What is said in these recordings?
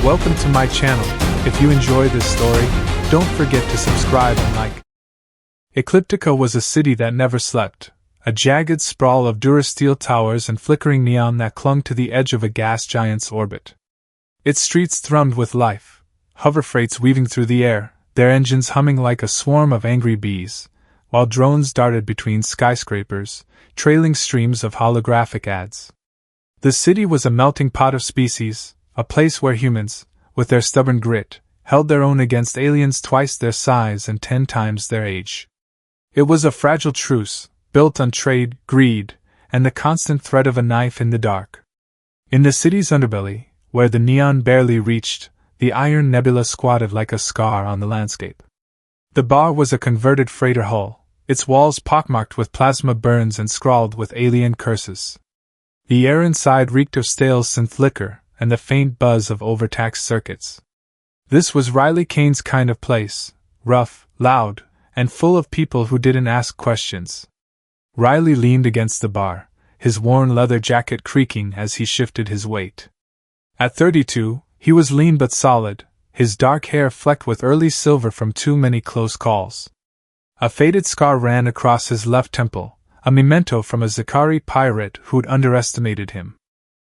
Welcome to my channel. If you enjoy this story, don't forget to subscribe and like. Ecliptica was a city that never slept, a jagged sprawl of durasteel towers and flickering neon that clung to the edge of a gas giant's orbit. Its streets thrummed with life, hover freights weaving through the air, their engines humming like a swarm of angry bees, while drones darted between skyscrapers, trailing streams of holographic ads. The city was a melting pot of species, a place where humans, with their stubborn grit, held their own against aliens twice their size and 10 times their age. It was a fragile truce, built on trade, greed, and the constant threat of a knife in the dark. In the city's underbelly, where the neon barely reached, the iron nebula squatted like a scar on the landscape. The bar was a converted freighter hull, its walls pockmarked with plasma burns and scrawled with alien curses. The air inside reeked of stale synth liquor and the faint buzz of overtaxed circuits. This was Riley Kane's kind of place, rough, loud, and full of people who didn't ask questions. Riley leaned against the bar, his worn leather jacket creaking as he shifted his weight. At 32, he was lean but solid, his dark hair flecked with early silver from too many close calls. A faded scar ran across his left temple, a memento from a Zakari pirate who'd underestimated him.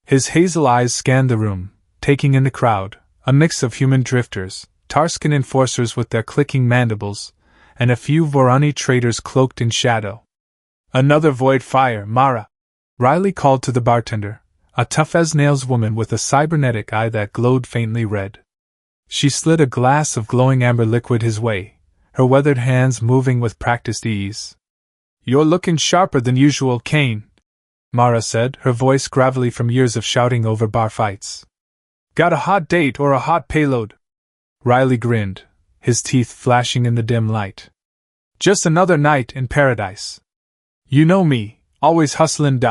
His hazel eyes scanned the room, taking in the crowd, a mix of human drifters, Tarskan enforcers with their clicking mandibles, and a few Vorani traders cloaked in shadow. "Another void fire, Mara," Riley called to the bartender, a tough-as-nails woman with a cybernetic eye that glowed faintly red. She slid a glass of glowing amber liquid his way, her weathered hands moving with practiced ease. "You're looking sharper than usual, Kane," Mara said, her voice gravelly from years of shouting over bar fights. "Got a hot date or a hot payload?" Riley grinned, his teeth flashing in the dim light. "Just another night in paradise. You know me, always hustlin'.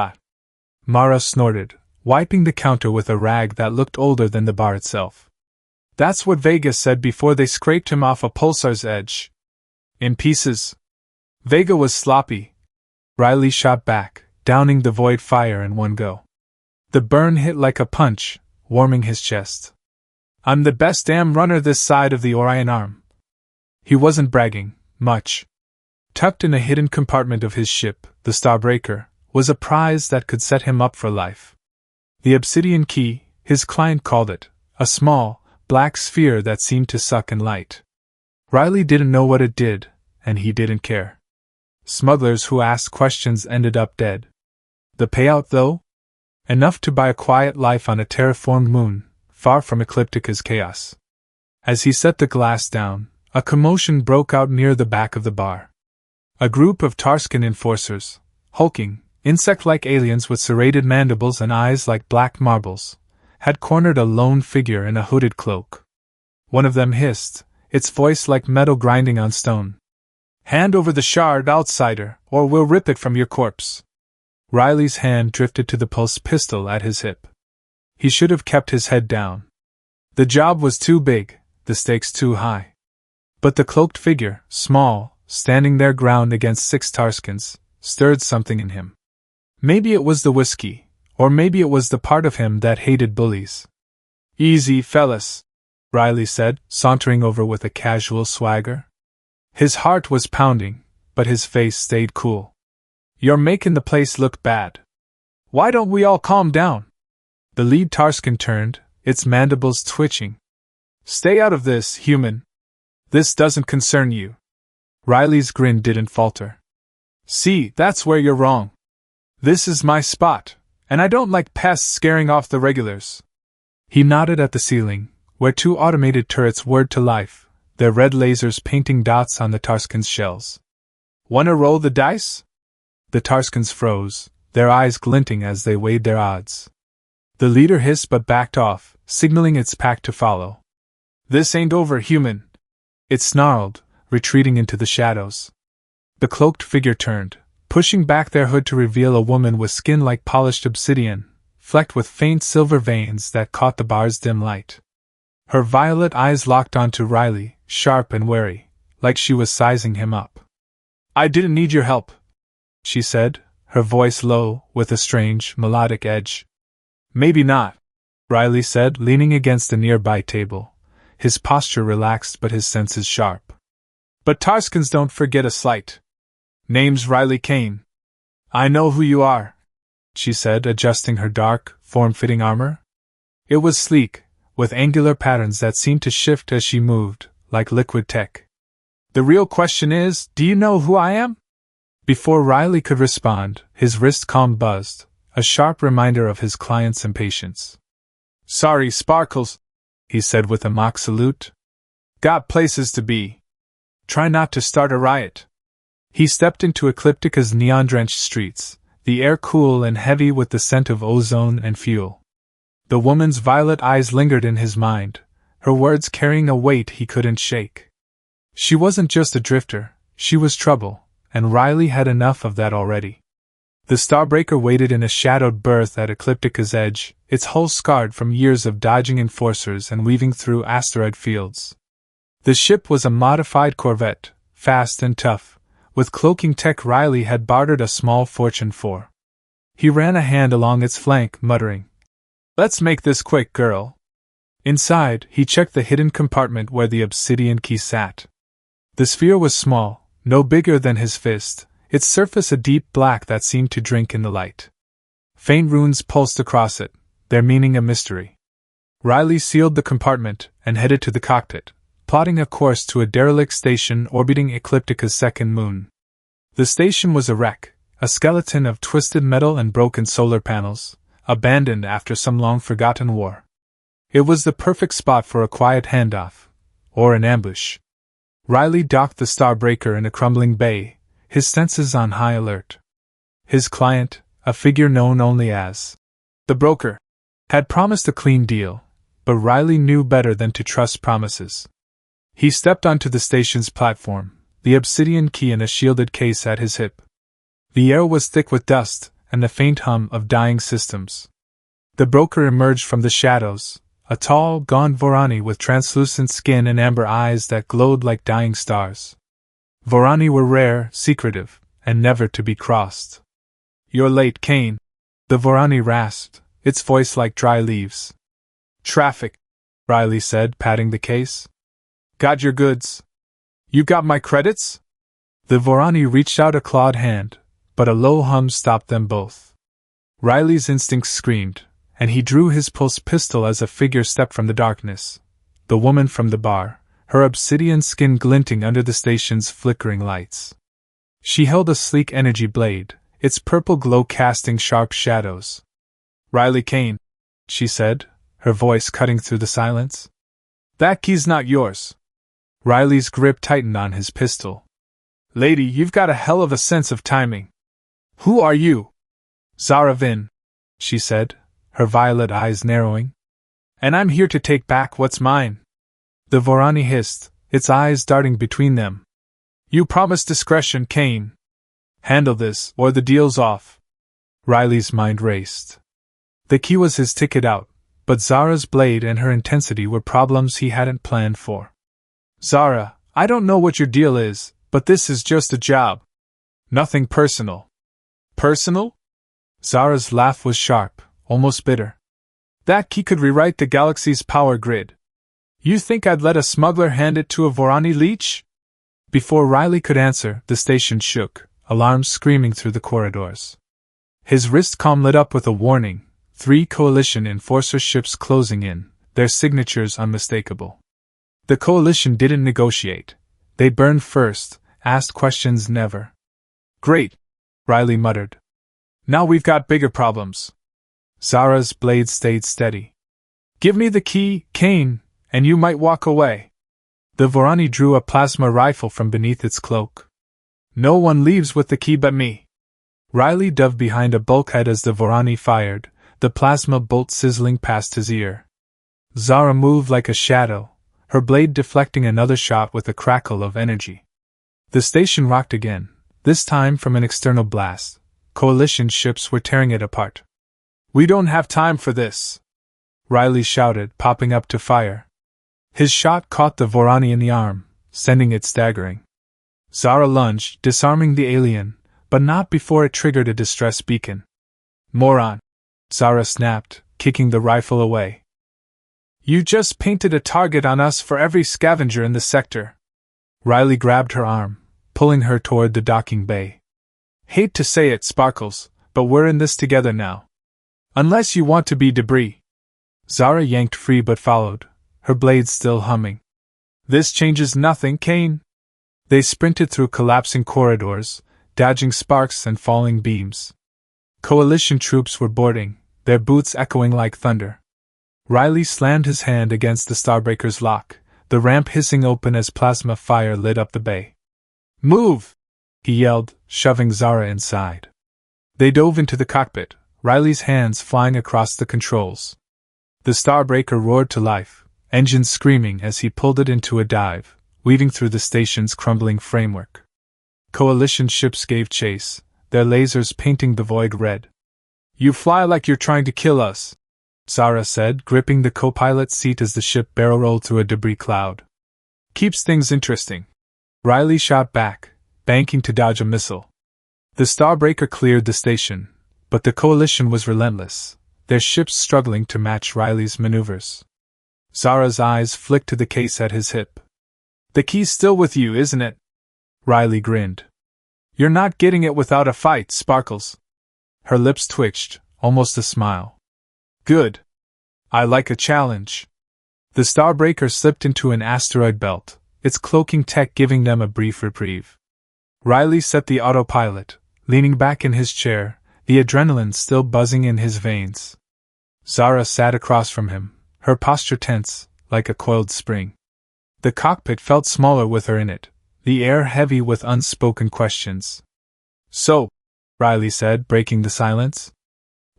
Mara snorted, wiping the counter with a rag that looked older than the bar itself. "That's what Vega said before they scraped him off a pulsar's edge. In pieces." Vega was sloppy. Riley shot back, downing the void fire in one go. The burn hit like a punch, warming his chest. "I'm the best damn runner this side of the Orion Arm." He wasn't bragging, much. Tucked in a hidden compartment of his ship, the Starbreaker, was a prize that could set him up for life. The Obsidian Key, his client called it, a small, black sphere that seemed to suck in light. Riley didn't know what it did, and he didn't care. Smugglers who asked questions ended up dead. The payout, though? Enough to buy a quiet life on a terraformed moon, far from Ecliptica's chaos. As he set the glass down, a commotion broke out near the back of the bar. A group of Tarskan enforcers, hulking, insect-like aliens with serrated mandibles and eyes like black marbles, had cornered a lone figure in a hooded cloak. One of them hissed, its voice like metal grinding on stone. "Hand over the shard, outsider, or we'll rip it from your corpse." Riley's hand drifted to the pulse pistol at his hip. He should have kept his head down. The job was too big, the stakes too high. But the cloaked figure, small, standing their ground against 6 Tarskans, stirred something in him. Maybe it was the whiskey, or maybe it was the part of him that hated bullies. "Easy, fellas," Riley said, sauntering over with a casual swagger. His heart was pounding, but his face stayed cool. "You're making the place look bad. Why don't we all calm down?" The lead Tarskan turned, its mandibles twitching. "Stay out of this, human. This doesn't concern you." Riley's grin didn't falter. "See, that's where you're wrong. This is my spot, and I don't like pests scaring off the regulars." He nodded at the ceiling, where 2 automated turrets whirred to life, their red lasers painting dots on the Tarskans' shells. "Wanna roll the dice?" The Tarskans froze, their eyes glinting as they weighed their odds. The leader hissed but backed off, signaling its pack to follow. "This ain't over, human," it snarled, retreating into the shadows. The cloaked figure turned, pushing back their hood to reveal a woman with skin like polished obsidian, flecked with faint silver veins that caught the bar's dim light. Her violet eyes locked onto Riley, sharp and wary, like she was sizing him up. "I didn't need your help," she said, her voice low, with a strange, melodic edge. "Maybe not. Riley said, leaning against a nearby table, his posture relaxed but his senses sharp. But Tarskins don't forget a slight. Name's Riley Kane. I know who you are, she said, adjusting her dark, form-fitting armor. It was sleek, with angular patterns that seemed to shift as she moved, like liquid tech. The real question is, do you know who I am? Before Riley could respond, his wrist calm buzzed, a sharp reminder of his client's impatience. Sorry, Sparkles, he said with a mock salute. Got places to be. Try not to start a riot. He stepped into Ecliptica's neon-drenched streets, the air cool and heavy with the scent of ozone and fuel. The woman's violet eyes lingered in his mind, her words carrying a weight he couldn't shake. She wasn't just a drifter, she was trouble, and Riley had enough of that already. The Starbreaker waited in a shadowed berth at Ecliptica's edge, its hull scarred from years of dodging enforcers and weaving through asteroid fields. The ship was a modified corvette, fast and tough, with cloaking tech Riley had bartered a small fortune for. He ran a hand along its flank, muttering, "Let's make this quick, girl." Inside, he checked the hidden compartment where the obsidian key sat. The sphere was small, no bigger than his fist, its surface a deep black that seemed to drink in the light. Faint runes pulsed across it, their meaning a mystery. Riley sealed the compartment and headed to the cockpit, plotting a course to a derelict station orbiting Ecliptica's second moon. The station was a wreck, a skeleton of twisted metal and broken solar panels, abandoned after some long-forgotten war. It was the perfect spot for a quiet handoff, or an ambush. Riley docked the Starbreaker in a crumbling bay, his senses on high alert. His client, a figure known only as the broker, had promised a clean deal, but Riley knew better than to trust promises. He stepped onto the station's platform, the obsidian key in a shielded case at his hip. The air was thick with dust and the faint hum of dying systems. The broker emerged from the shadows, a tall, gaunt Vorani with translucent skin and amber eyes that glowed like dying stars. Vorani were rare, secretive, and never to be crossed. "You're late, Kane," the Vorani rasped, its voice like dry leaves. "Traffic," Riley said, patting the case. "Got your goods? You got my credits?" The Vorani reached out a clawed hand, but a low hum stopped them both. Riley's instincts screamed, and he drew his pulse pistol as a figure stepped from the darkness. The woman from the bar, her obsidian skin glinting under the station's flickering lights. She held a sleek energy blade, its purple glow casting sharp shadows. "Riley Kane," she said, her voice cutting through the silence. "That key's not yours." Riley's grip tightened on his pistol. "Lady, you've got a hell of a sense of timing. Who are you?" "Zara Vin," she said, her violet eyes narrowing. "And I'm here to take back what's mine." The Vorani hissed, its eyes darting between them. "You promised discretion, Kane. Handle this, or the deal's off." Riley's mind raced. The key was his ticket out, but Zara's blade and her intensity were problems he hadn't planned for. "Zara, I don't know what your deal is, but this is just a job. Nothing personal." "Personal?" Zara's laugh was sharp, almost bitter. "That key could rewrite the galaxy's power grid. You think I'd let a smuggler hand it to a Vorani leech?" Before Riley could answer, the station shook, alarms screaming through the corridors. His wrist comm lit up with a warning, 3 Coalition enforcer ships closing in, their signatures unmistakable. The Coalition didn't negotiate. They burned first, asked questions never. "Great," Riley muttered. "Now we've got bigger problems." Zara's blade stayed steady. "Give me the key, Kane, and you might walk away." The Vorani drew a plasma rifle from beneath its cloak. "No one leaves with the key but me." Riley dove behind a bulkhead as the Vorani fired, the plasma bolt sizzling past his ear. Zara moved like a shadow, her blade deflecting another shot with a crackle of energy. The station rocked again, this time from an external blast. Coalition ships were tearing it apart. "We don't have time for this," Riley shouted, popping up to fire. His shot caught the Vorani in the arm, sending it staggering. Zara lunged, disarming the alien, but not before it triggered a distress beacon. "Moron!" Zara snapped, kicking the rifle away. You just painted a target on us for every scavenger in the sector. Riley grabbed her arm, pulling her toward the docking bay. Hate to say it, Sparkles, but we're in this together now. Unless you want to be debris. Zara yanked free but followed, her blade still humming. This changes nothing, Kane. They sprinted through collapsing corridors, dodging sparks and falling beams. Coalition troops were boarding, their boots echoing like thunder. Riley slammed his hand against the Starbreaker's lock, the ramp hissing open as plasma fire lit up the bay. Move! He yelled, shoving Zara inside. They dove into the cockpit, Riley's hands flying across the controls. The Starbreaker roared to life, engines screaming as he pulled it into a dive, weaving through the station's crumbling framework. Coalition ships gave chase, their lasers painting the void red. You fly like you're trying to kill us, Zara said, gripping the co-pilot seat as the ship barrel-rolled through a debris cloud. Keeps things interesting. Riley shot back, banking to dodge a missile. The Starbreaker cleared the station, but the Coalition was relentless, their ships struggling to match Riley's maneuvers. Zara's eyes flicked to the case at his hip. The key's still with you, isn't it? Riley grinned. You're not getting it without a fight, Sparkles. Her lips twitched, almost a smile. Good. I like a challenge. The Starbreaker slipped into an asteroid belt, its cloaking tech giving them a brief reprieve. Riley set the autopilot, leaning back in his chair, the adrenaline still buzzing in his veins. Zara sat across from him, her posture tense, like a coiled spring. The cockpit felt smaller with her in it, the air heavy with unspoken questions. So, Riley said, breaking the silence.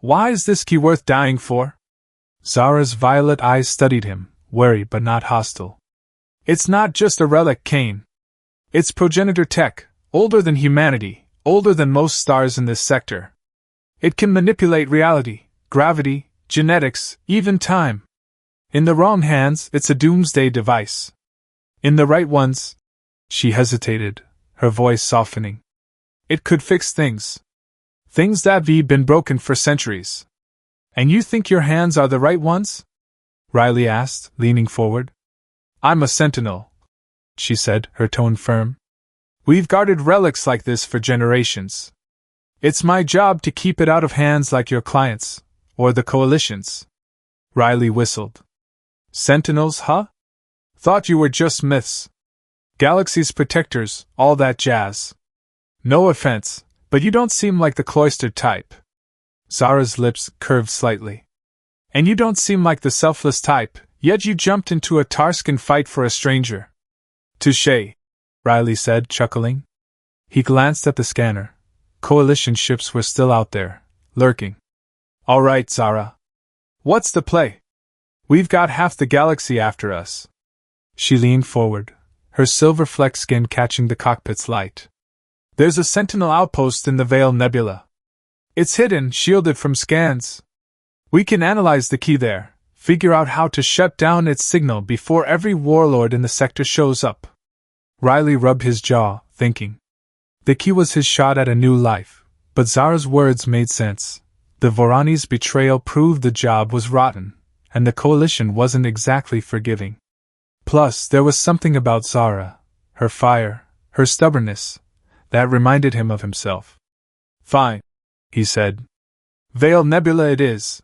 Why is this key worth dying for? Zara's violet eyes studied him, wary but not hostile. It's not just a relic, Kane. It's progenitor tech, older than humanity, older than most stars in this sector. It can manipulate reality, gravity, genetics, even time. In the wrong hands, it's a doomsday device. In the right ones, she hesitated, her voice softening. It could fix things. Things that've been broken for centuries. And you think your hands are the right ones? Riley asked, leaning forward. I'm a sentinel, she said, her tone firm. We've guarded relics like this for generations. It's my job to keep it out of hands like your clients, or the Coalition's. Riley whistled. Sentinels, huh? Thought you were just myths. Galaxy's protectors, all that jazz. No offense, but you don't seem like the cloistered type. Zara's lips curved slightly. And you don't seem like the selfless type, yet you jumped into a Tarscan fight for a stranger. Touché, Riley said, chuckling. He glanced at the scanner. Coalition ships were still out there, lurking. All right, Zara. What's the play? We've got half the galaxy after us. She leaned forward, her silver-flecked skin catching the cockpit's light. There's a sentinel outpost in the Veil Nebula. It's hidden, shielded from scans. We can analyze the key there, figure out how to shut down its signal before every warlord in the sector shows up. Riley rubbed his jaw, thinking. The key was his shot at a new life, but Zara's words made sense. The Vorani's betrayal proved the job was rotten, and the Coalition wasn't exactly forgiving. Plus, there was something about Zara, her fire, her stubbornness, that reminded him of himself. Fine, he said. Veil Nebula it is.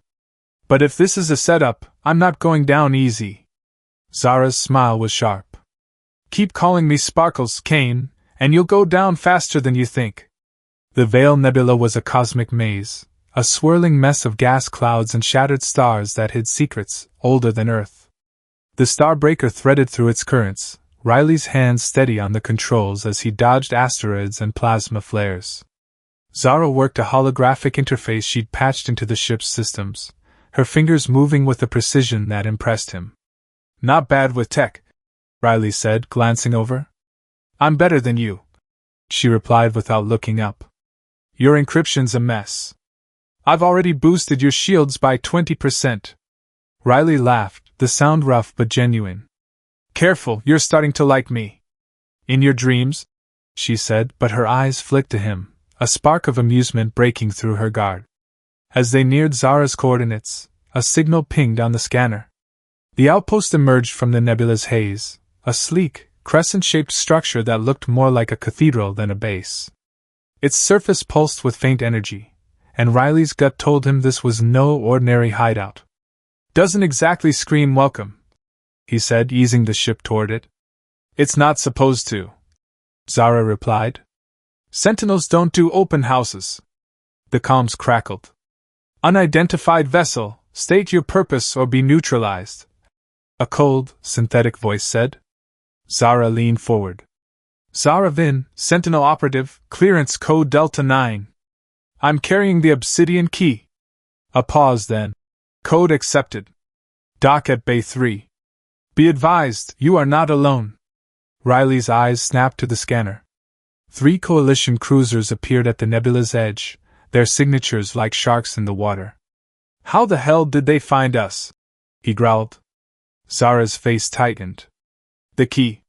But if this is a setup, I'm not going down easy. Zara's smile was sharp. Keep calling me Sparkles, Kane, and you'll go down faster than you think. The Veil Nebula was a cosmic maze, a swirling mess of gas clouds and shattered stars that hid secrets older than Earth. The Starbreaker threaded through its currents, Riley's hands steady on the controls as he dodged asteroids and plasma flares. Zara worked a holographic interface she'd patched into the ship's systems, her fingers moving with a precision that impressed him. Not bad with tech, Riley said, glancing over. I'm better than you, she replied without looking up. Your encryption's a mess. I've already boosted your shields by 20%. Riley laughed, the sound rough but genuine. Careful, you're starting to like me. In your dreams? She said, but her eyes flicked to him, a spark of amusement breaking through her guard. As they neared Zara's coordinates, a signal pinged on the scanner. The outpost emerged from the nebula's haze, a sleek, crescent-shaped structure that looked more like a cathedral than a base. Its surface pulsed with faint energy, and Riley's gut told him this was no ordinary hideout. "Doesn't exactly scream welcome," he said, easing the ship toward it. "It's not supposed to," Zara replied. "Sentinels don't do open houses." The comms crackled. "Unidentified vessel, state your purpose or be neutralized," a cold, synthetic voice said. Zara leaned forward. "Zara Vin, Sentinel operative, clearance code Delta 9. I'm carrying the obsidian key." A pause then. "Code accepted. Dock at Bay 3. Be advised, you are not alone." Riley's eyes snapped to the scanner. 3 Coalition cruisers appeared at the nebula's edge, their signatures like sharks in the water. "How the hell did they find us?" he growled. Zara's face tightened. "The key.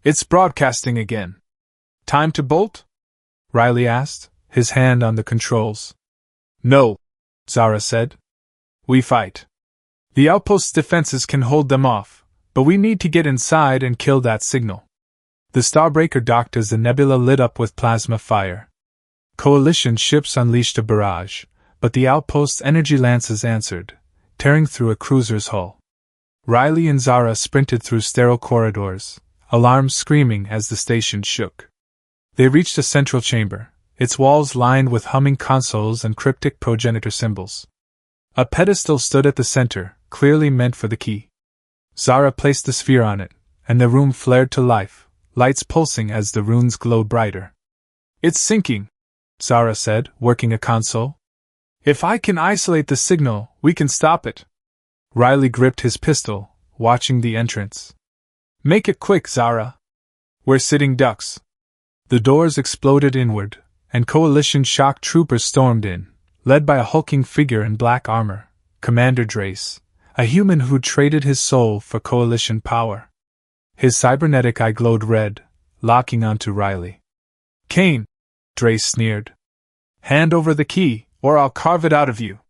It's broadcasting again." "Time to bolt?" Riley asked, his hand on the controls. "No," Zara said. "We fight. The outpost's defenses can hold them off, but we need to get inside and kill that signal." The Starbreaker docked as the nebula lit up with plasma fire. Coalition ships unleashed a barrage, but the outpost's energy lances answered, tearing through a cruiser's hull. Riley and Zara sprinted through sterile corridors, alarms screaming as the station shook. They reached a central chamber, its walls lined with humming consoles and cryptic progenitor symbols. A pedestal stood at the center, clearly meant for the key. Zara placed the sphere on it, and the room flared to life, lights pulsing as the runes glowed brighter. "It's syncing," Zara said, working a console. "If I can isolate the signal, we can stop it." Riley gripped his pistol, watching the entrance. "Make it quick, Zara. We're sitting ducks." The doors exploded inward, and Coalition shock troopers stormed in, led by a hulking figure in black armor, Commander Drace, a human who'd traded his soul for Coalition power. His cybernetic eye glowed red, locking onto Riley. "Kane," Drace sneered. "Hand over the key, or I'll carve it out of you."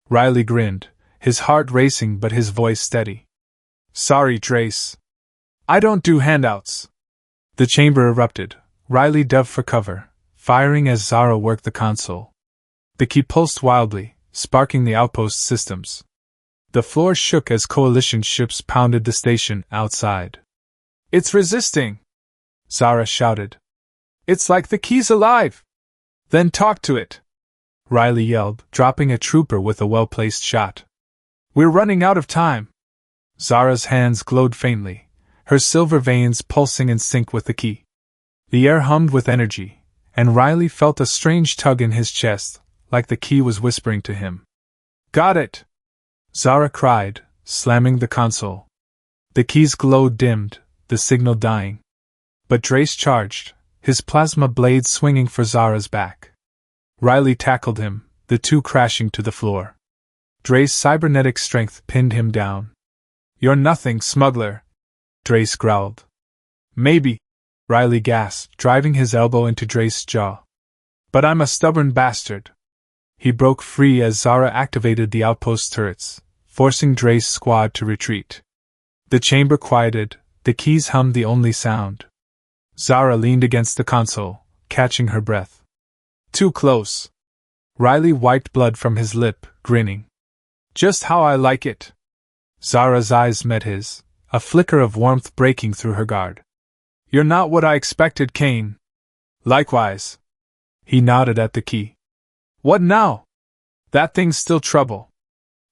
Riley grinned, his heart racing but his voice steady. "Sorry, Drace. I don't do handouts." The chamber erupted. Riley dove for cover, firing as Zara worked the console. The key pulsed wildly, sparking the outpost systems. The floor shook as Coalition ships pounded the station outside. "It's resisting!" Zara shouted. "It's like the key's alive!" "Then talk to it!" Riley yelled, dropping a trooper with a well-placed shot. "We're running out of time!" Zara's hands glowed faintly, her silver veins pulsing in sync with the key. The air hummed with energy, and Riley felt a strange tug in his chest, like the key was whispering to him. "Got it!" Zara cried, slamming the console. The key's glow dimmed, the signal dying. But Drace charged, his plasma blade swinging for Zara's back. Riley tackled him, the two crashing to the floor. Drace's cybernetic strength pinned him down. "You're nothing, smuggler," Drace growled. "Maybe," Riley gasped, driving his elbow into Drace's jaw. "But I'm a stubborn bastard." He broke free as Zara activated the outpost turrets, forcing Drace's squad to retreat. The chamber quieted, the keys hummed the only sound. Zara leaned against the console, catching her breath. "Too close." Riley wiped blood from his lip, grinning. "Just how I like it." Zara's eyes met his, a flicker of warmth breaking through her guard. "You're not what I expected, Kane." "Likewise." He nodded at the key. "What now?" "That thing's still trouble.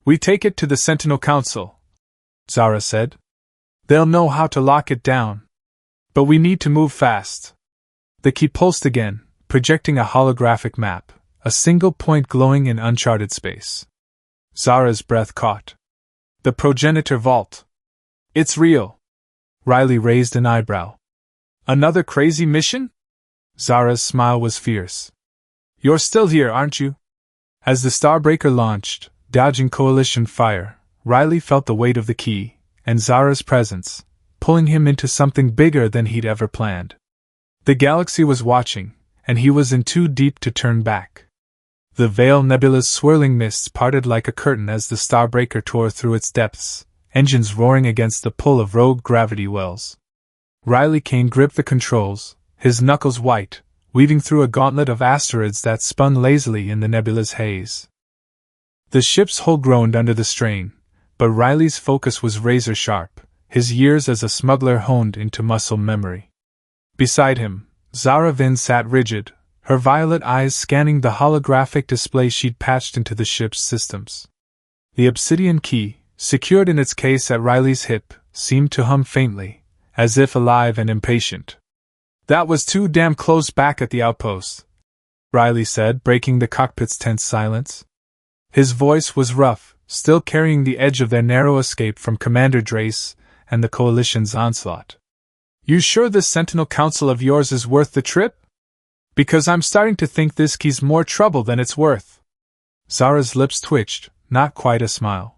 We take it to the Sentinel Council," Zara said. "They'll know how to lock it down. But we need to move fast." The key pulsed again, projecting a holographic map, a single point glowing in uncharted space. Zara's breath caught. "The progenitor vault. It's real." Riley raised an eyebrow. "Another crazy mission?" Zara's smile was fierce. "You're still here, aren't you?" As the Starbreaker launched, dodging Coalition fire, Riley felt the weight of the key, and Zara's presence, pulling him into something bigger than he'd ever planned. The galaxy was watching, and he was in too deep to turn back. The Veil Nebula's swirling mists parted like a curtain as the Starbreaker tore through its depths, engines roaring against the pull of rogue gravity wells. Riley Kane gripped the controls, his knuckles white, weaving through a gauntlet of asteroids that spun lazily in the nebula's haze. The ship's hull groaned under the strain, but Riley's focus was razor-sharp, his years as a smuggler honed into muscle memory. Beside him, Zara Vin sat rigid, her violet eyes scanning the holographic display she'd patched into the ship's systems. The obsidian key, secured in its case at Riley's hip, seemed to hum faintly, as if alive and impatient. "That was too damn close back at the outpost," Riley said, breaking the cockpit's tense silence. His voice was rough, still carrying the edge of their narrow escape from Commander Drace and the Coalition's onslaught. "You sure this Sentinel Council of yours is worth the trip? Because I'm starting to think this key's more trouble than it's worth." Zara's lips twitched, not quite a smile.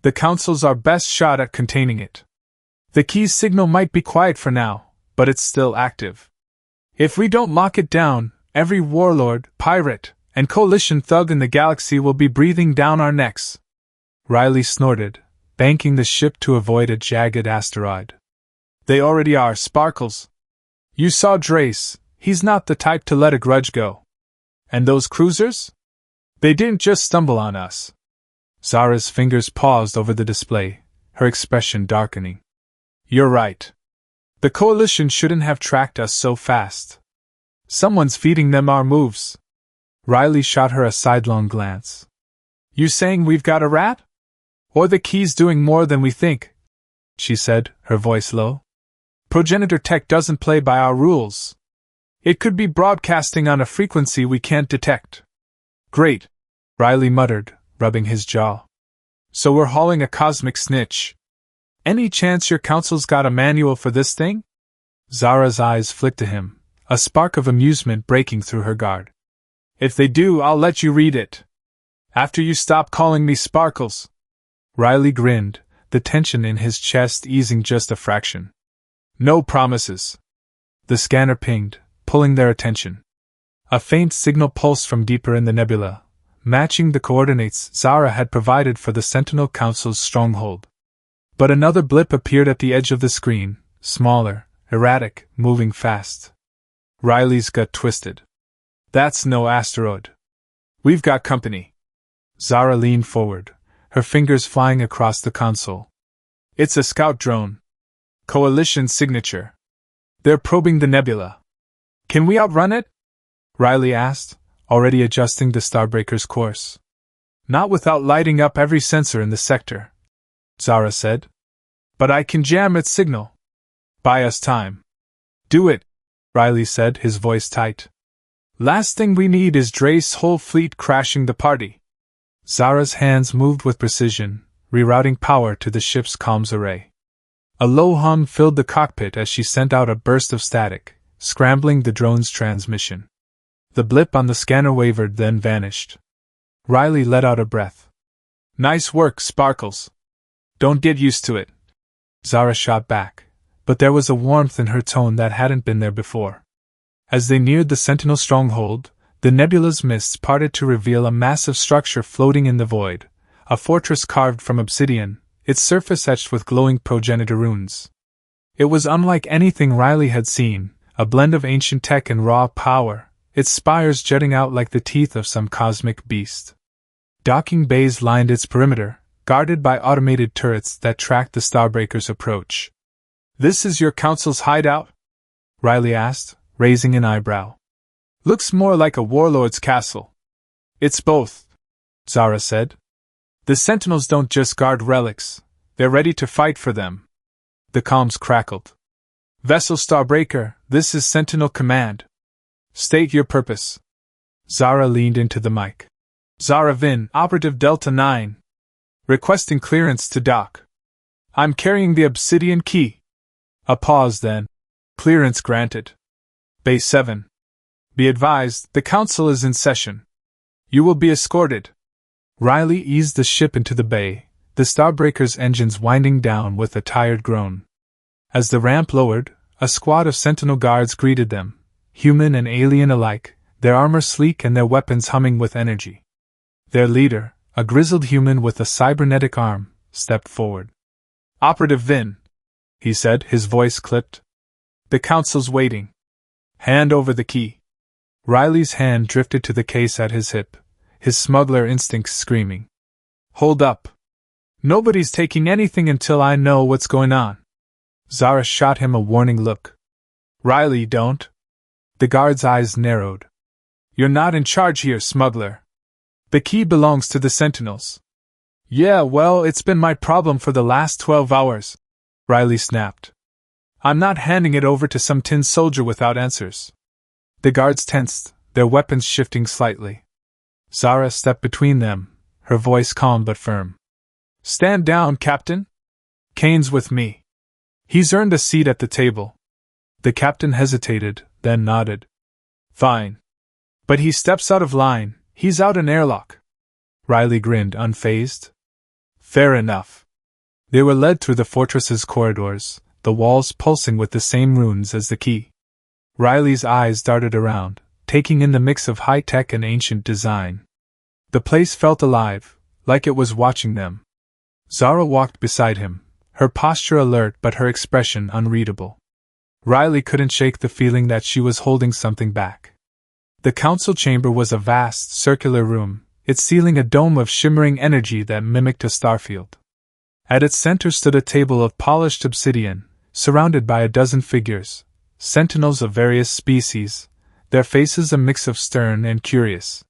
"The Council's our best shot at containing it. The key's signal might be quiet for now, but it's still active. If we don't lock it down, every warlord, pirate, and coalition thug in the galaxy will be breathing down our necks." Riley snorted, banking the ship to avoid a jagged asteroid. "They already are, Sparkles. You saw Drace. He's not the type to let a grudge go. And those cruisers? They didn't just stumble on us." Zara's fingers paused over the display, her expression darkening. "You're right. The Coalition shouldn't have tracked us so fast. Someone's feeding them our moves." Riley shot her a sidelong glance. "You saying we've got a rat? Or the key's doing more than we think?" she said, her voice low. "Progenitor tech doesn't play by our rules. It could be broadcasting on a frequency we can't detect." "Great," Riley muttered, rubbing his jaw. "So we're hauling a cosmic snitch. Any chance your council's got a manual for this thing?" Zara's eyes flicked to him, a spark of amusement breaking through her guard. "If they do, I'll let you read it. After you stop calling me Sparkles." Riley grinned, the tension in his chest easing just a fraction. "No promises." The scanner pinged, pulling their attention. A faint signal pulsed from deeper in the nebula, matching the coordinates Zara had provided for the Sentinel Council's stronghold. But another blip appeared at the edge of the screen, smaller, erratic, moving fast. Riley's gut twisted. "That's no asteroid. We've got company." Zara leaned forward, her fingers flying across the console. "It's a scout drone. Coalition signature. They're probing the nebula." "Can we outrun it?" Riley asked, already adjusting the Starbreaker's course. "Not without lighting up every sensor in the sector," Zara said. "But I can jam its signal. Buy us time." "Do it," Riley said, his voice tight. "Last thing we need is Drace's whole fleet crashing the party." Zara's hands moved with precision, rerouting power to the ship's comms array. A low hum filled the cockpit as she sent out a burst of static, scrambling the drone's transmission. The blip on the scanner wavered, then vanished. Riley let out a breath. "Nice work, Sparkles. Don't get used to it," Zara shot back, but there was a warmth in her tone that hadn't been there before. As they neared the Sentinel stronghold, the nebula's mists parted to reveal a massive structure floating in the void, a fortress carved from obsidian, its surface etched with glowing progenitor runes. It was unlike anything Riley had seen, a blend of ancient tech and raw power, its spires jutting out like the teeth of some cosmic beast. Docking bays lined its perimeter, guarded by automated turrets that tracked the Starbreaker's approach. "This is your council's hideout?" Riley asked, raising an eyebrow. "Looks more like a warlord's castle." "It's both," Zara said. "The Sentinels don't just guard relics, they're ready to fight for them." The comms crackled. "Vessel Starbreaker, this is Sentinel Command. State your purpose." Zara leaned into the mic. "Zara Vin, Operative Delta 9. Requesting clearance to dock. I'm carrying the obsidian key." A pause, then. "Clearance granted. Bay 7. Be advised, the Council is in session. You will be escorted." Riley eased the ship into the bay, the Starbreaker's engines winding down with a tired groan. As the ramp lowered, a squad of Sentinel guards greeted them, human and alien alike, their armor sleek and their weapons humming with energy. Their leader, a grizzled human with a cybernetic arm, stepped forward. Operative Vin, he said, his voice clipped. The council's waiting. Hand over the key. Riley's hand drifted to the case at his hip, his smuggler instincts screaming. Hold up. Nobody's taking anything until I know what's going on. Zara shot him a warning look. Riley, don't. The guard's eyes narrowed. You're not in charge here, smuggler. The key belongs to the Sentinels. Yeah, well, it's been my problem for the last 12 hours, Riley snapped. I'm not handing it over to some tin soldier without answers. The guards tensed, their weapons shifting slightly. Zara stepped between them, her voice calm but firm. Stand down, Captain. Kane's with me. He's earned a seat at the table. The captain hesitated, then nodded. Fine. But he steps out of line, he's out an airlock. Riley grinned, unfazed. Fair enough. They were led through the fortress's corridors, the walls pulsing with the same runes as the key. Riley's eyes darted around, taking in the mix of high-tech and ancient design. The place felt alive, like it was watching them. Zara walked beside him, her posture alert but her expression unreadable. Riley couldn't shake the feeling that she was holding something back. The council chamber was a vast, circular room, its ceiling a dome of shimmering energy that mimicked a starfield. At its center stood a table of polished obsidian, surrounded by a dozen figures, sentinels of various species, their faces a mix of stern and curious.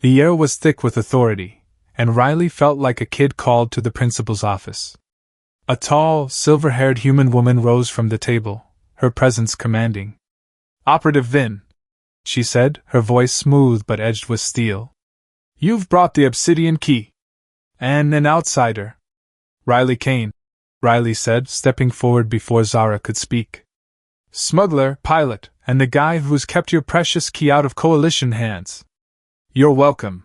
The air was thick with authority, and Riley felt like a kid called to the principal's office. A tall, silver-haired human woman rose from the table, her presence commanding. Operative Vin, she said, her voice smooth but edged with steel. You've brought the obsidian key. And an outsider. Riley Kane, Riley said, stepping forward before Zara could speak. Smuggler, pilot, and the guy who's kept your precious key out of Coalition hands. You're welcome.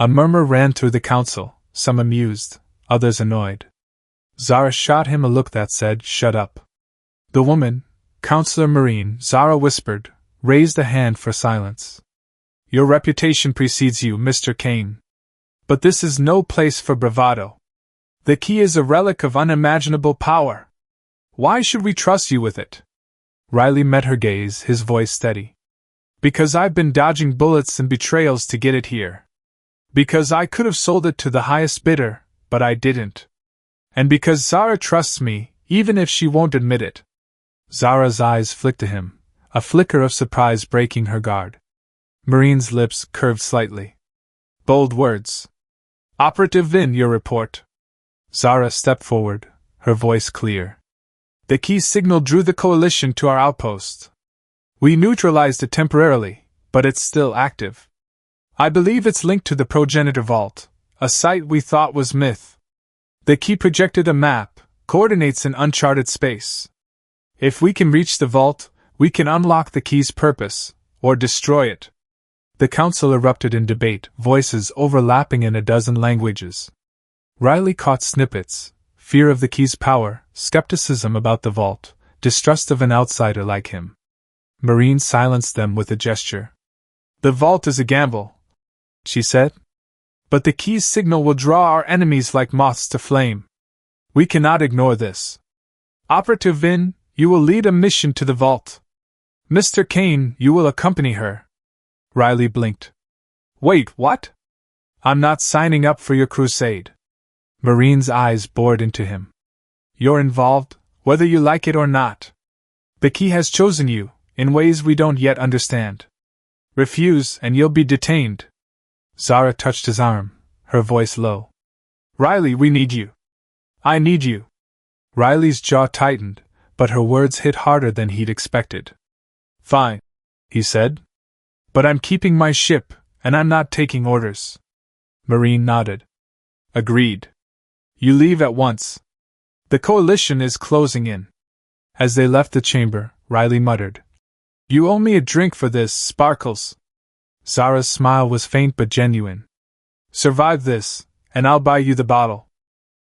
A murmur ran through the council, some amused, others annoyed. Zara shot him a look that said, shut up. The woman, Counselor Marine, Zara whispered, raised a hand for silence. Your reputation precedes you, Mr. Kane. But this is no place for bravado. The key is a relic of unimaginable power. Why should we trust you with it? Riley met her gaze, his voice steady. Because I've been dodging bullets and betrayals to get it here. Because I could have sold it to the highest bidder, but I didn't. And because Zara trusts me, even if she won't admit it. Zara's eyes flicked to him, a flicker of surprise breaking her guard. Marine's lips curved slightly. Bold words. Operative Vin, your report. Zara stepped forward, her voice clear. The key signal drew the coalition to our outpost. We neutralized it temporarily, but it's still active. I believe it's linked to the progenitor vault, a site we thought was myth. The key projected a map, coordinates in uncharted space. If we can reach the vault, we can unlock the key's purpose, or destroy it. The council erupted in debate, voices overlapping in a dozen languages. Riley caught snippets, fear of the key's power, skepticism about the vault, distrust of an outsider like him. Marine silenced them with a gesture. The vault is a gamble, she said. But the key's signal will draw our enemies like moths to flame. We cannot ignore this. Operative Vin, you will lead a mission to the vault. Mr. Kane, you will accompany her. Riley blinked. Wait, what? I'm not signing up for your crusade. Marine's eyes bored into him. You're involved, whether you like it or not. The key has chosen you, in ways we don't yet understand. Refuse, and you'll be detained. Zara touched his arm, her voice low. Riley, we need you. I need you. Riley's jaw tightened, but her words hit harder than he'd expected. Fine, he said. But I'm keeping my ship, and I'm not taking orders. Marine nodded. Agreed. You leave at once. The coalition is closing in. As they left the chamber, Riley muttered. You owe me a drink for this, Sparkles. Zara's smile was faint but genuine. Survive this, and I'll buy you the bottle.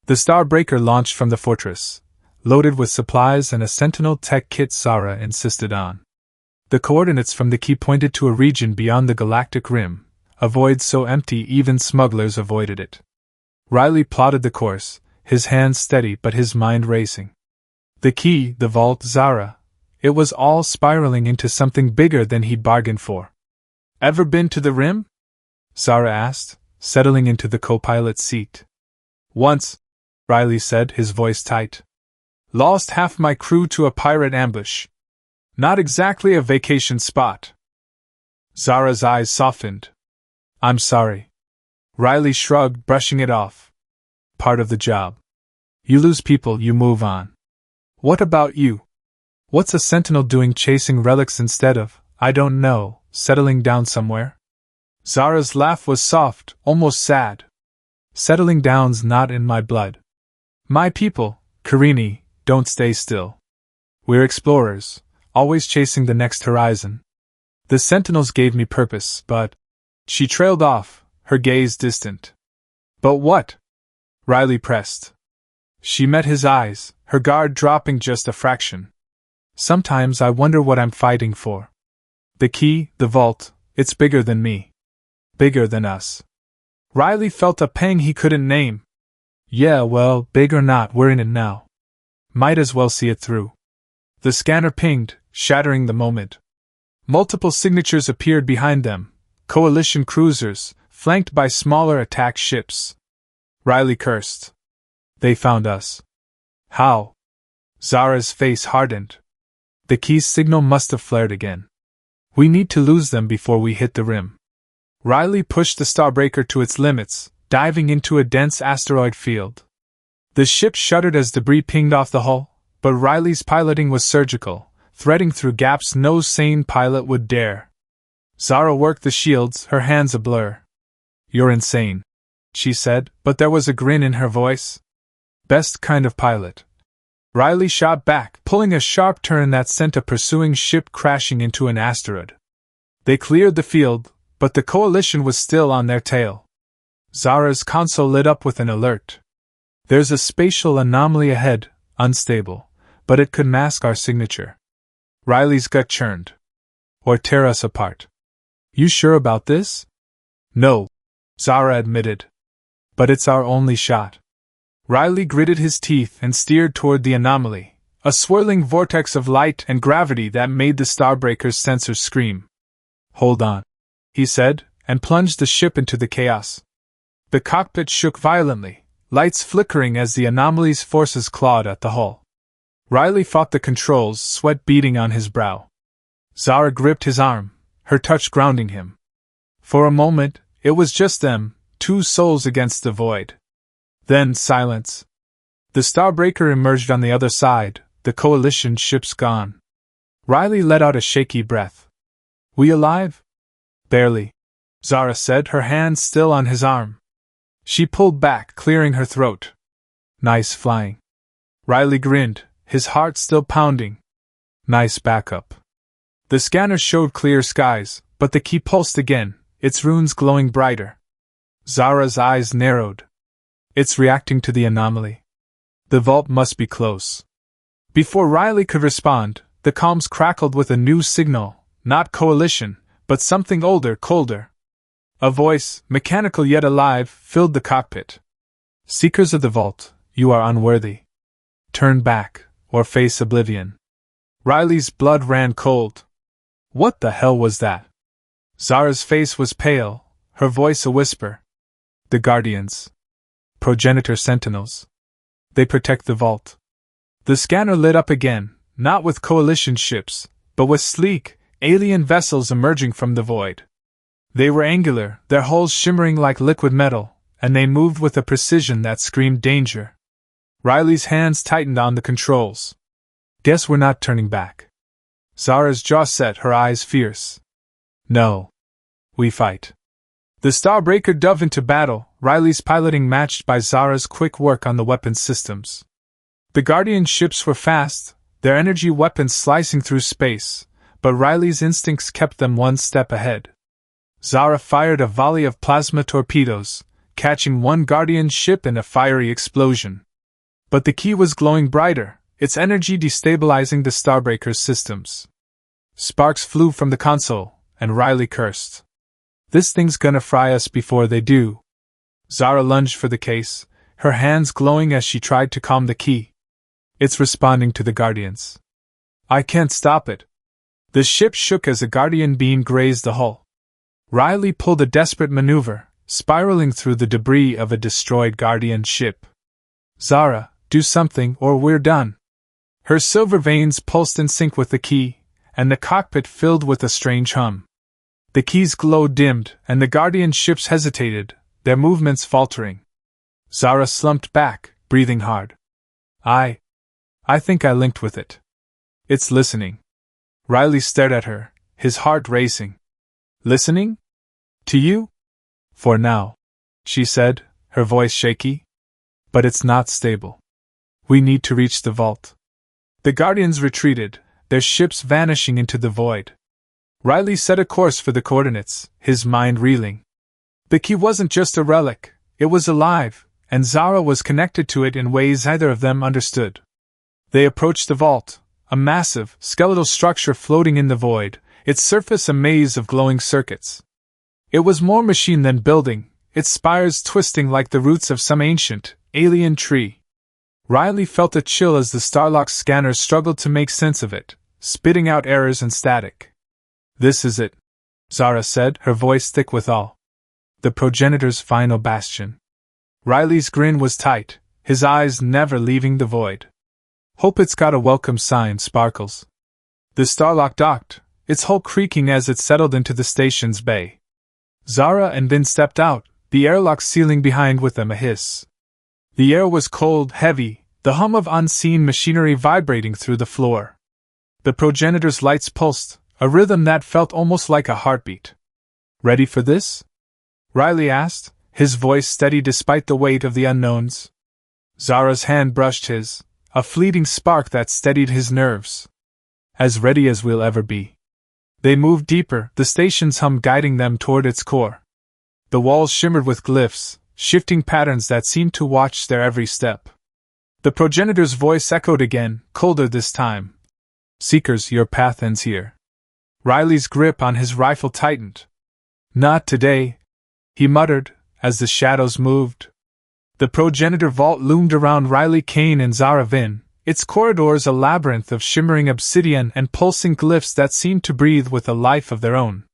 The Starbreaker launched from the fortress, loaded with supplies and a Sentinel tech kit Zara insisted on. The coordinates from the key pointed to a region beyond the galactic rim, a void so empty even smugglers avoided it. Riley plotted the course, his hands steady but his mind racing. The key, the vault, Zara. It was all spiraling into something bigger than he'd bargained for. Ever been to the rim? Zara asked, settling into the co-pilot's seat. Once, Riley said, his voice tight. Lost half my crew to a pirate ambush. Not exactly a vacation spot. Zara's eyes softened. I'm sorry. Riley shrugged, brushing it off. Part of the job. You lose people, you move on. What about you? What's a sentinel doing chasing relics instead of, I don't know, settling down somewhere? Zara's laugh was soft, almost sad. Settling down's not in my blood. My people, Karini, don't stay still. We're explorers, always chasing the next horizon. The sentinels gave me purpose, but... She trailed off, her gaze distant. But what? Riley pressed. She met his eyes, her guard dropping just a fraction. Sometimes I wonder what I'm fighting for. The key, the vault, it's bigger than me. Bigger than us. Riley felt a pang he couldn't name. Yeah, well, big or not, we're in it now. Might as well see it through. The scanner pinged, shattering the moment. Multiple signatures appeared behind them, coalition cruisers, flanked by smaller attack ships. Riley cursed. They found us. How? Zara's face hardened. The key's signal must have flared again. We need to lose them before we hit the rim. Riley pushed the Starbreaker to its limits, diving into a dense asteroid field. The ship shuddered as debris pinged off the hull, but Riley's piloting was surgical, threading through gaps no sane pilot would dare. Zara worked the shields, her hands a blur. You're insane, she said, but there was a grin in her voice. Best kind of pilot. Riley shot back, pulling a sharp turn that sent a pursuing ship crashing into an asteroid. They cleared the field, but the coalition was still on their tail. Zara's console lit up with an alert. There's a spatial anomaly ahead, unstable, but it could mask our signature. Riley's gut churned. Or tear us apart. You sure about this? No, Zara admitted. But it's our only shot. Riley gritted his teeth and steered toward the anomaly, a swirling vortex of light and gravity that made the Starbreaker's sensors scream. Hold on, he said, and plunged the ship into the chaos. The cockpit shook violently, lights flickering as the anomaly's forces clawed at the hull. Riley fought the controls, sweat beading on his brow. Zara gripped his arm, her touch grounding him. For a moment, it was just them, two souls against the void. Then silence. The Starbreaker emerged on the other side, the coalition ships gone. Riley let out a shaky breath. We alive? Barely, Zara said, her hand still on his arm. She pulled back, clearing her throat. Nice flying. Riley grinned, his heart still pounding. Nice backup. The scanner showed clear skies, but the key pulsed again, its runes glowing brighter. Zara's eyes narrowed. It's reacting to the anomaly. The vault must be close. Before Riley could respond, the comms crackled with a new signal, not coalition, but something older, colder. A voice, mechanical yet alive, filled the cockpit. Seekers of the vault, you are unworthy. Turn back, or face oblivion. Riley's blood ran cold. What the hell was that? Zara's face was pale, her voice a whisper. The Guardians. Progenitor Sentinels. They protect the vault. The scanner lit up again, not with coalition ships, but with sleek, alien vessels emerging from the void. They were angular, their hulls shimmering like liquid metal, and they moved with a precision that screamed danger. Riley's hands tightened on the controls. Guess we're not turning back. Zara's jaw set, her eyes fierce. No. We fight. The Starbreaker dove into battle, Riley's piloting matched by Zara's quick work on the weapons systems. The Guardian ships were fast, their energy weapons slicing through space, but Riley's instincts kept them one step ahead. Zara fired a volley of plasma torpedoes, catching one Guardian ship in a fiery explosion. But the key was glowing brighter, its energy destabilizing the Starbreaker's systems. Sparks flew from the console, and Riley cursed. This thing's gonna fry us before they do. Zara lunged for the case, her hands glowing as she tried to calm the key. It's responding to the Guardians. I can't stop it. The ship shook as a Guardian beam grazed the hull. Riley pulled a desperate maneuver, spiraling through the debris of a destroyed Guardian ship. Zara, do something or we're done. Her silver veins pulsed in sync with the key, and the cockpit filled with a strange hum. The key's glow dimmed, and the Guardian ships hesitated, their movements faltering. Zara slumped back, breathing hard. I think I linked with it. It's listening. Riley stared at her, his heart racing. Listening? To you? For now, she said, her voice shaky. But it's not stable. We need to reach the vault. The Guardians retreated, their ships vanishing into the void. Riley set a course for the coordinates, his mind reeling. The key wasn't just a relic, it was alive, and Zara was connected to it in ways neither of them understood. They approached the vault, a massive, skeletal structure floating in the void, its surface a maze of glowing circuits. It was more machine than building, its spires twisting like the roots of some ancient, alien tree. Riley felt a chill as the Starlock's scanners struggled to make sense of it, spitting out errors and static. This is it, Zara said, her voice thick with awe. The progenitor's final bastion. Riley's grin was tight, his eyes never leaving the void. Hope it's got a welcome sign, Sparkles. The Starlock docked, its hull creaking as it settled into the station's bay. Zara and Bin stepped out, the airlock sealing behind with them a hiss. The air was cold, heavy, the hum of unseen machinery vibrating through the floor. The progenitor's lights pulsed, a rhythm that felt almost like a heartbeat. Ready for this? Riley asked, his voice steady despite the weight of the unknowns. Zara's hand brushed his, a fleeting spark that steadied his nerves. As ready as we'll ever be. They moved deeper, the station's hum guiding them toward its core. The walls shimmered with glyphs, shifting patterns that seemed to watch their every step. The progenitor's voice echoed again, colder this time. Seekers, your path ends here. Riley's grip on his rifle tightened. Not today, he muttered, as the shadows moved. The progenitor vault loomed around Riley Kane and Zara Vin, its corridors a labyrinth of shimmering obsidian and pulsing glyphs that seemed to breathe with a life of their own.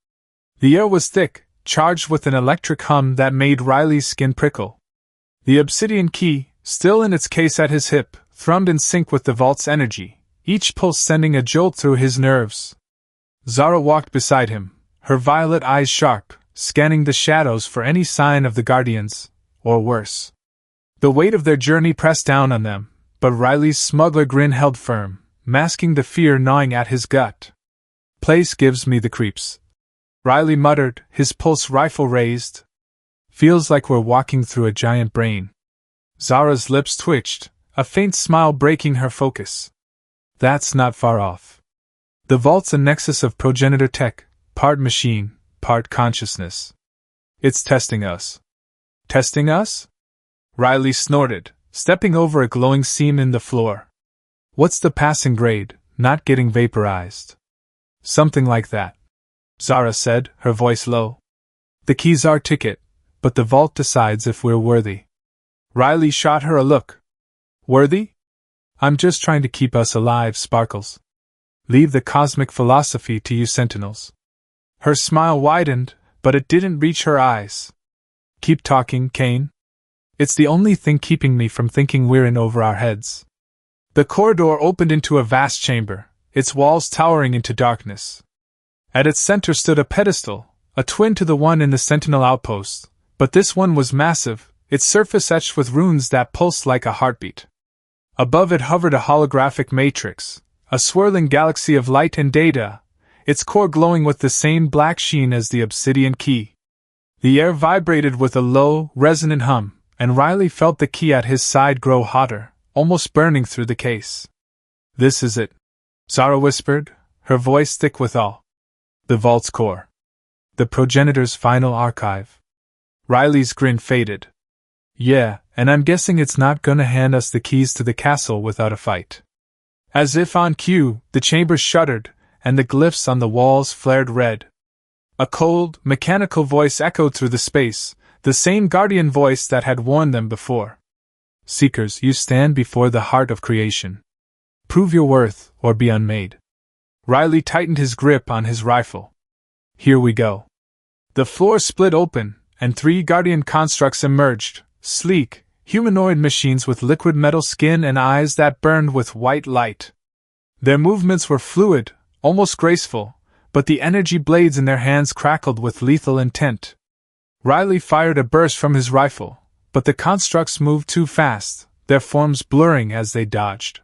The air was thick, charged with an electric hum that made Riley's skin prickle. The obsidian key, still in its case at his hip, thrummed in sync with the vault's energy, each pulse sending a jolt through his nerves. Zara walked beside him, her violet eyes sharp, scanning the shadows for any sign of the Guardians, or worse. The weight of their journey pressed down on them, but Riley's smuggler grin held firm, masking the fear gnawing at his gut. Place gives me the creeps. Riley muttered, his pulse rifle raised. Feels like we're walking through a giant brain. Zara's lips twitched, a faint smile breaking her focus. That's not far off. The vault's a nexus of progenitor tech, part machine, part consciousness. It's testing us. Testing us? Riley snorted, stepping over a glowing seam in the floor. What's the passing grade, not getting vaporized? Something like that, Zara said, her voice low. The key's our ticket, but the vault decides if we're worthy. Riley shot her a look. Worthy? I'm just trying to keep us alive, Sparkles. Leave the cosmic philosophy to you sentinels. Her smile widened, but it didn't reach her eyes. Keep talking, Kane. It's the only thing keeping me from thinking we're in over our heads. The corridor opened into a vast chamber, its walls towering into darkness. At its center stood a pedestal, a twin to the one in the Sentinel outpost, but this one was massive, its surface etched with runes that pulsed like a heartbeat. Above it hovered a holographic matrix, a swirling galaxy of light and data, its core glowing with the same black sheen as the obsidian key. The air vibrated with a low, resonant hum, and Riley felt the key at his side grow hotter, almost burning through the case. This is it, Zara whispered, her voice thick with awe. The vault's core. The progenitor's final archive. Riley's grin faded. Yeah, and I'm guessing it's not gonna hand us the keys to the castle without a fight. As if on cue, the chamber shuddered, and the glyphs on the walls flared red. A cold, mechanical voice echoed through the space, the same guardian voice that had warned them before. Seekers, you stand before the heart of creation. Prove your worth, or be unmade. Riley tightened his grip on his rifle. Here we go. The floor split open, and 3 guardian constructs emerged, sleek, humanoid machines with liquid metal skin and eyes that burned with white light. Their movements were fluid, almost graceful, but the energy blades in their hands crackled with lethal intent. Riley fired a burst from his rifle, but the constructs moved too fast, their forms blurring as they dodged.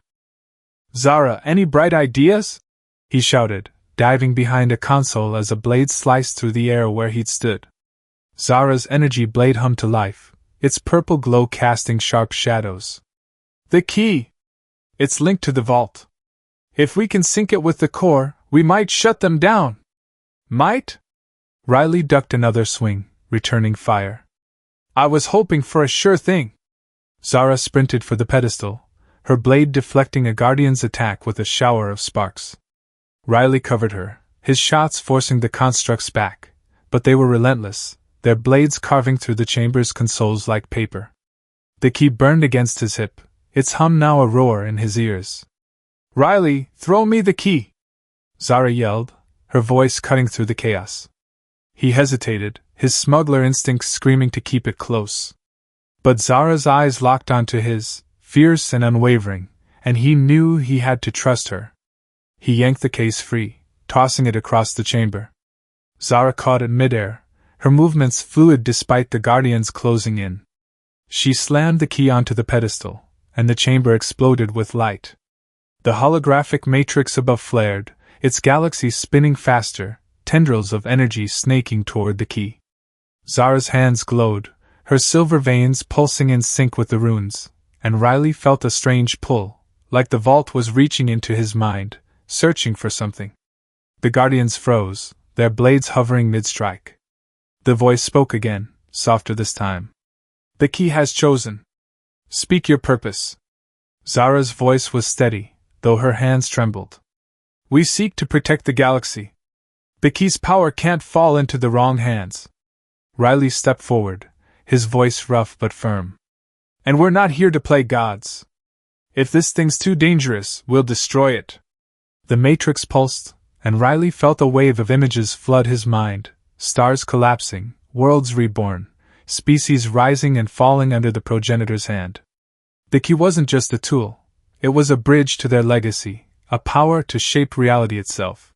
"Zara, any bright ideas?" he shouted, diving behind a console as a blade sliced through the air where he'd stood. Zara's energy blade hummed to life, its purple glow casting sharp shadows. "The key! It's linked to the vault. If we can sync it with the core, we might shut them down." "Might?" Riley ducked another swing, returning fire. "I was hoping for a sure thing." Zara sprinted for the pedestal, her blade deflecting a guardian's attack with a shower of sparks. Riley covered her, his shots forcing the constructs back, but they were relentless, their blades carving through the chamber's consoles like paper. The key burned against his hip, its hum now a roar in his ears. "Riley, throw me the key!" Zara yelled, her voice cutting through the chaos. He hesitated, his smuggler instincts screaming to keep it close. But Zara's eyes locked onto his, fierce and unwavering, and he knew he had to trust her. He yanked the case free, tossing it across the chamber. Zara caught it midair, her movements fluid despite the guardians closing in. She slammed the key onto the pedestal, and the chamber exploded with light. The holographic matrix above flared, its galaxy spinning faster, tendrils of energy snaking toward the key. Zara's hands glowed, her silver veins pulsing in sync with the runes, and Riley felt a strange pull, like the vault was reaching into his mind, searching for something. The guardians froze, their blades hovering mid-strike. The voice spoke again, softer this time. "The key has chosen. Speak your purpose." Zara's voice was steady, though her hands trembled. "We seek to protect the galaxy. The key's power can't fall into the wrong hands." Riley stepped forward, his voice rough but firm. "And we're not here to play gods. If this thing's too dangerous, we'll destroy it." The matrix pulsed, and Riley felt a wave of images flood his mind, stars collapsing, worlds reborn, species rising and falling under the progenitor's hand. The key wasn't just a tool, it was a bridge to their legacy, a power to shape reality itself.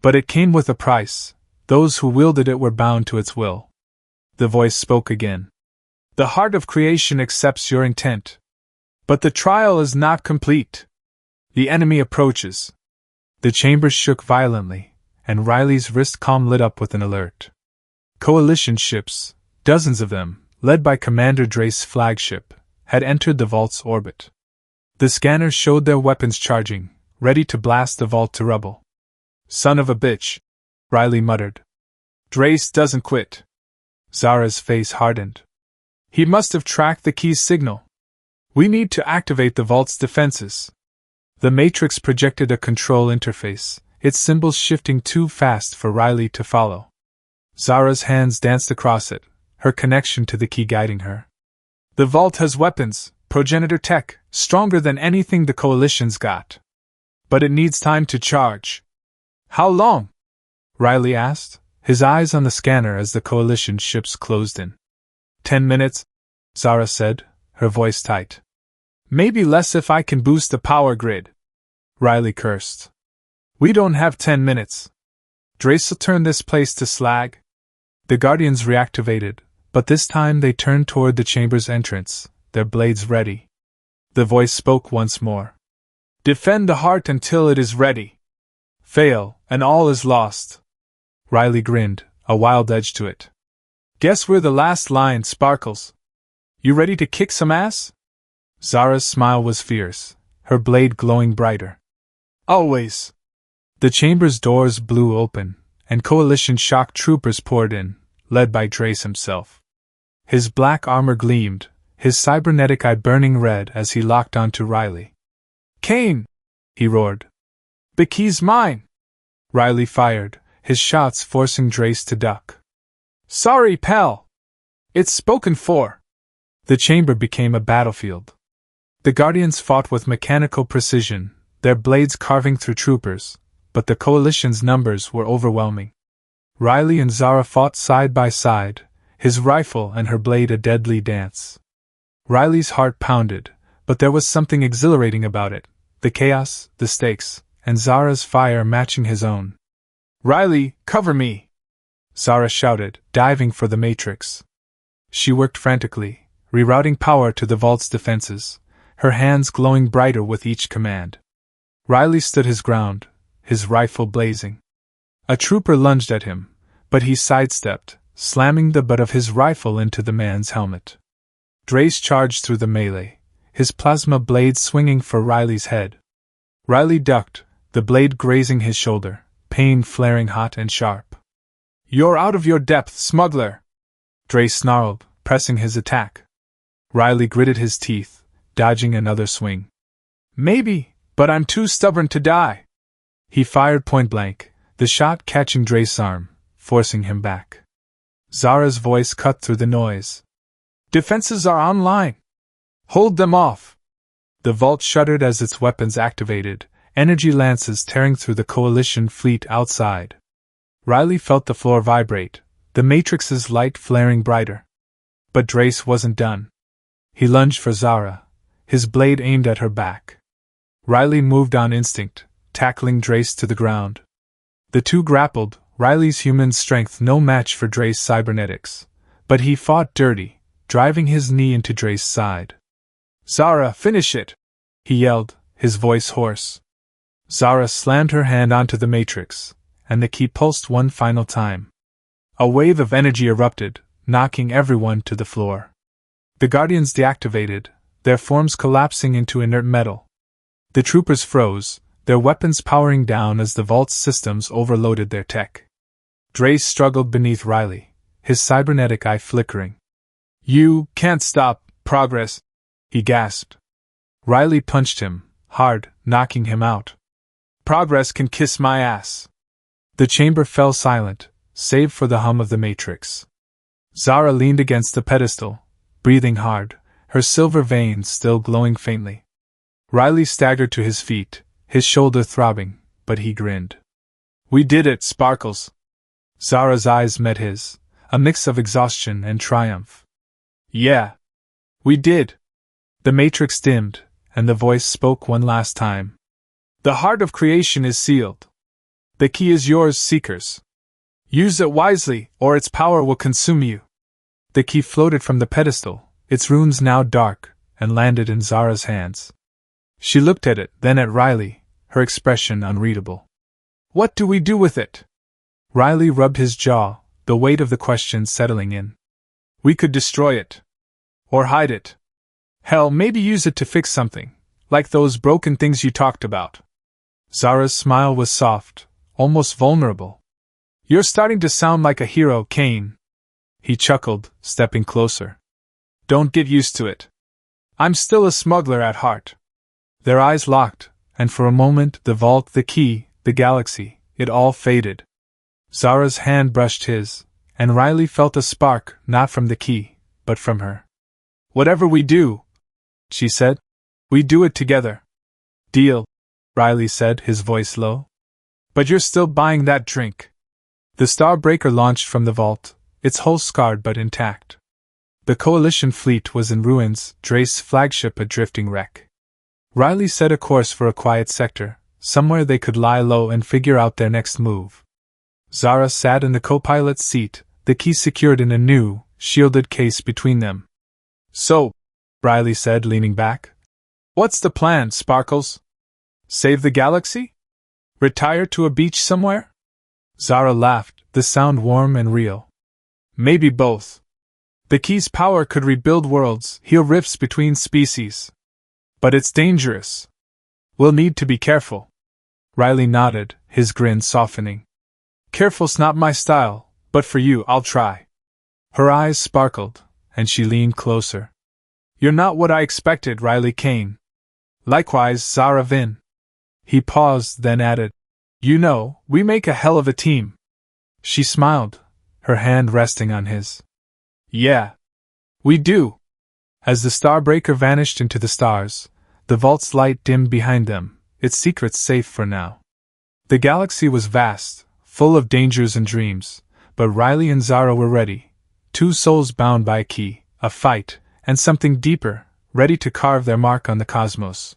But it came with a price, those who wielded it were bound to its will. The voice spoke again. "The heart of creation accepts your intent. But the trial is not complete. The enemy approaches." The chamber shook violently, and Riley's wrist palm lit up with an alert. Coalition ships, dozens of them, led by Commander Drace's flagship, had entered the vault's orbit. The scanners showed their weapons charging, ready to blast the vault to rubble. "Son of a bitch," Riley muttered. "Drace doesn't quit." Zara's face hardened. "He must have tracked the key's signal. We need to activate the vault's defenses." The matrix projected a control interface, its symbols shifting too fast for Riley to follow. Zara's hands danced across it, her connection to the key guiding her. "The vault has weapons, progenitor tech, stronger than anything the Coalition's got. But it needs time to charge." "How long?" Riley asked, his eyes on the scanner as the Coalition ships closed in. 10 minutes, Zara said, her voice tight. "Maybe less if I can boost the power grid." Riley cursed. "We don't have 10 minutes. Drace'll turn this place to slag." The Guardians reactivated, but this time they turned toward the chamber's entrance, their blades ready. The voice spoke once more. "Defend the heart until it is ready. Fail, and all is lost." Riley grinned, a wild edge to it. "Guess we're the last line, Sparkles. You ready to kick some ass?" Zara's smile was fierce, her blade glowing brighter. "Always." The chamber's doors blew open, and Coalition shock troopers poured in, led by Drace himself. His black armor gleamed, his cybernetic eye burning red as he locked onto Riley. "Kane!" he roared. "The key's mine!" Riley fired, his shots forcing Drace to duck. "Sorry, pal. It's spoken for." The chamber became a battlefield. The Guardians fought with mechanical precision, their blades carving through troopers, but the Coalition's numbers were overwhelming. Riley and Zara fought side by side, his rifle and her blade a deadly dance. Riley's heart pounded, but there was something exhilarating about it, the chaos, the stakes, and Zara's fire matching his own. "Riley, cover me!" Zara shouted, diving for the matrix. She worked frantically, rerouting power to the vault's defenses, her hands glowing brighter with each command. Riley stood his ground, his rifle blazing. A trooper lunged at him, but he sidestepped, slamming the butt of his rifle into the man's helmet. Drace charged through the melee, his plasma blade swinging for Riley's head. Riley ducked, the blade grazing his shoulder, pain flaring hot and sharp. "You're out of your depth, smuggler!" Drace snarled, pressing his attack. Riley gritted his teeth, dodging another swing. "Maybe, but I'm too stubborn to die." He fired point blank, the shot catching Drace's arm, forcing him back. Zara's voice cut through the noise. "Defenses are online! Hold them off!" The vault shuddered as its weapons activated, energy lances tearing through the Coalition fleet outside. Riley felt the floor vibrate, the Matrix's light flaring brighter. But Drace wasn't done. He lunged for Zara, his blade aimed at her back. Riley moved on instinct, tackling Drace to the ground. The two grappled, Riley's human strength no match for Drace's cybernetics. But he fought dirty, driving his knee into Drace's side. "Zara, finish it!" he yelled, his voice hoarse. Zara slammed her hand onto the matrix, and the key pulsed one final time. A wave of energy erupted, knocking everyone to the floor. The Guardians deactivated, their forms collapsing into inert metal. The troopers froze, their weapons powering down as the vault's systems overloaded their tech. Drace struggled beneath Riley, his cybernetic eye flickering. "You can't stop progress," he gasped. Riley punched him, hard, knocking him out. "Progress can kiss my ass." The chamber fell silent, save for the hum of the matrix. Zara leaned against the pedestal, breathing hard, her silver veins still glowing faintly. Riley staggered to his feet, his shoulder throbbing, but he grinned. "We did it, Sparkles." Zara's eyes met his, a mix of exhaustion and triumph. "Yeah. We did." The matrix dimmed, and the voice spoke one last time. "The heart of creation is sealed. The key is yours, Seekers. Use it wisely, or its power will consume you." The key floated from the pedestal, its runes now dark, and landed in Zara's hands. She looked at it, then at Riley, her expression unreadable. "What do we do with it?" Riley rubbed his jaw, the weight of the question settling in. "We could destroy it. Or hide it. Hell, maybe use it to fix something, like those broken things you talked about." Zara's smile was soft, almost vulnerable. "You're starting to sound like a hero, Kane." He chuckled, stepping closer. "Don't get used to it. I'm still a smuggler at heart." Their eyes locked, and for a moment the vault, the key, the galaxy, it all faded. Zara's hand brushed his, and Riley felt a spark, not from the key, but from her. "Whatever we do," she said, "we do it together." "Deal," Riley said, his voice low. "But you're still buying that drink." The Starbreaker launched from the vault, its hull scarred but intact. The Coalition fleet was in ruins, Drace's flagship a drifting wreck. Riley set a course for a quiet sector, somewhere they could lie low and figure out their next move. Zara sat in the co-pilot's seat, the key secured in a new, shielded case between them. "So," Riley said, leaning back, "what's the plan, Sparkles? Save the galaxy? Retire to a beach somewhere?" Zara laughed, the sound warm and real. "Maybe both. The key's power could rebuild worlds, heal rifts between species. But it's dangerous. We'll need to be careful." Riley nodded, his grin softening. "Careful's not my style, but for you I'll try." Her eyes sparkled, and she leaned closer. "You're not what I expected, Riley Kane." "Likewise, Zara Vin." He paused, then added, "You know, we make a hell of a team." She smiled, her hand resting on his. "Yeah. We do." As the Starbreaker vanished into the stars, the vault's light dimmed behind them, its secrets safe for now. The galaxy was vast, full of dangers and dreams, but Riley and Zara were ready, two souls bound by a key, a fight, and something deeper, ready to carve their mark on the cosmos.